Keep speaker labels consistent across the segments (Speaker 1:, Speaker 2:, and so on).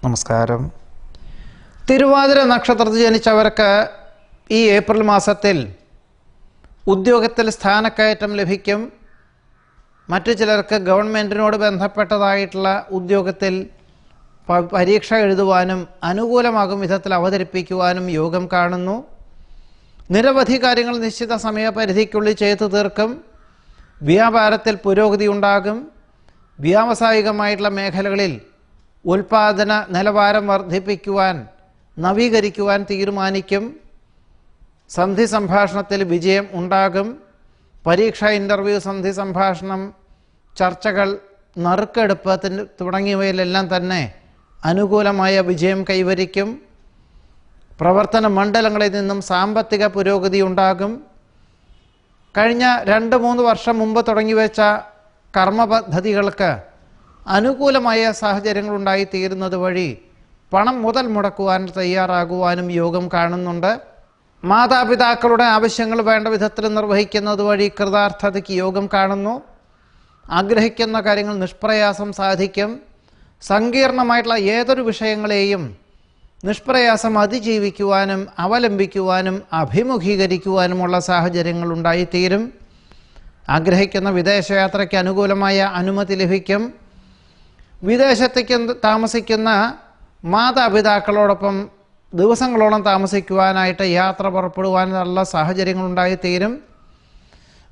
Speaker 1: നമസ്കാരം. തിരുവാതിര നക്ഷത്രത്തിൽ ജനിച്ചവർക്ക് ഈ ഏപ്രിൽ മാസത്തിൽ ഉദ്യോഗത്തിൽ സ്ഥാനക്കയറ്റം ലഭിക്കും. മറ്റു ചിലർക്ക് ഗവൺമെൻറ്റിനോട് ബന്ധപ്പെട്ടതായിട്ടുള്ള ഉദ്യോഗത്തിൽ പരീക്ഷ എഴുതുവാനും അനുകൂലമാകും വിധത്തിൽ അവതരിപ്പിക്കുവാനും യോഗം കാണുന്നു. നിരവധി കാര്യങ്ങൾ നിശ്ചിത സമയപരിധിക്കുള്ളിൽ ചെയ്തു തീർക്കും. വ്യാപാരത്തിൽ പുരോഗതി ഉണ്ടാകും. വ്യാവസായികമായിട്ടുള്ള മേഖലകളിൽ ഉൽപാദന നിലവാരം വർദ്ധിപ്പിക്കുവാൻ നവീകരിക്കുവാൻ തീരുമാനിക്കും. സന്ധി സംഭാഷണത്തിൽ വിജയം ഉണ്ടാകും. പരീക്ഷ, ഇൻ്റർവ്യൂ, സന്ധി സംഭാഷണം, ചർച്ചകൾ, നറുക്കെടുപ്പ് തുടങ്ങിയവയിലെല്ലാം തന്നെ അനുകൂലമായ വിജയം കൈവരിക്കും. പ്രവർത്തന മണ്ഡലങ്ങളിൽ നിന്നും സാമ്പത്തിക പുരോഗതി ഉണ്ടാകും. കഴിഞ്ഞ 2-3 വർഷം മുമ്പ് തുടങ്ങിവെച്ച കർമ്മ പദ്ധതികൾക്ക് അനുകൂലമായ സാഹചര്യങ്ങൾ ഉണ്ടായിത്തീരുന്നത് വഴി പണം മുതൽ മുടക്കുവാൻ തയ്യാറാകുവാനും യോഗം കാണുന്നുണ്ട്. മാതാപിതാക്കളുടെ ആവശ്യങ്ങൾ വേണ്ട വിധത്തിൽ നിർവഹിക്കുന്നത് വഴി കൃതാർത്ഥതയ്ക്ക് യോഗം കാണുന്നു. ആഗ്രഹിക്കുന്ന കാര്യങ്ങൾ നിഷ്പ്രയാസം സാധിക്കും. സങ്കീർണമായിട്ടുള്ള ഏതൊരു വിഷയങ്ങളെയും നിഷ്പ്രയാസം അതിജീവിക്കുവാനും അവലംബിക്കുവാനും അഭിമുഖീകരിക്കുവാനുമുള്ള സാഹചര്യങ്ങൾ ഉണ്ടായിത്തീരും. ആഗ്രഹിക്കുന്ന വിദേശയാത്രയ്ക്ക് അനുകൂലമായ അനുമതി ലഭിക്കും. വിദേശത്തേക്ക് താമസിക്കുന്ന മാതാപിതാക്കളോടൊപ്പം ദിവസങ്ങളോളം താമസിക്കുവാനായിട്ട് യാത്ര പുറപ്പെടുവാനുള്ള സാഹചര്യങ്ങൾ ഉണ്ടായിത്തീരും.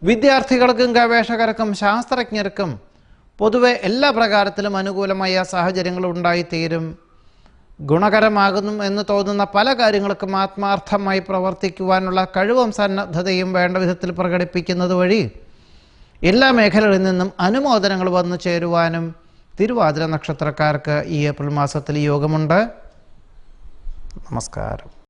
Speaker 1: വിദ്യാർത്ഥികൾക്കും ഗവേഷകർക്കും ശാസ്ത്രജ്ഞർക്കും പൊതുവെ എല്ലാ പ്രകാരത്തിലും അനുകൂലമായ സാഹചര്യങ്ങൾ ഉണ്ടായിത്തീരും. ഗുണകരമാകുന്നു എന്ന് തോന്നുന്ന പല കാര്യങ്ങൾക്കും ആത്മാർത്ഥമായി പ്രവർത്തിക്കുവാനുള്ള കഴിവും സന്നദ്ധതയും വേണ്ട വിധത്തിൽ പ്രകടിപ്പിക്കുന്നത് വഴി എല്ലാ മേഖലകളിൽ നിന്നും അനുമോദനങ്ങൾ വന്നു ചേരുവാനും തിരുവാതിര നക്ഷത്രക്കാർക്ക് ഈ ഏപ്രിൽ മാസത്തിൽ യോഗമുണ്ട്. നമസ്കാരം.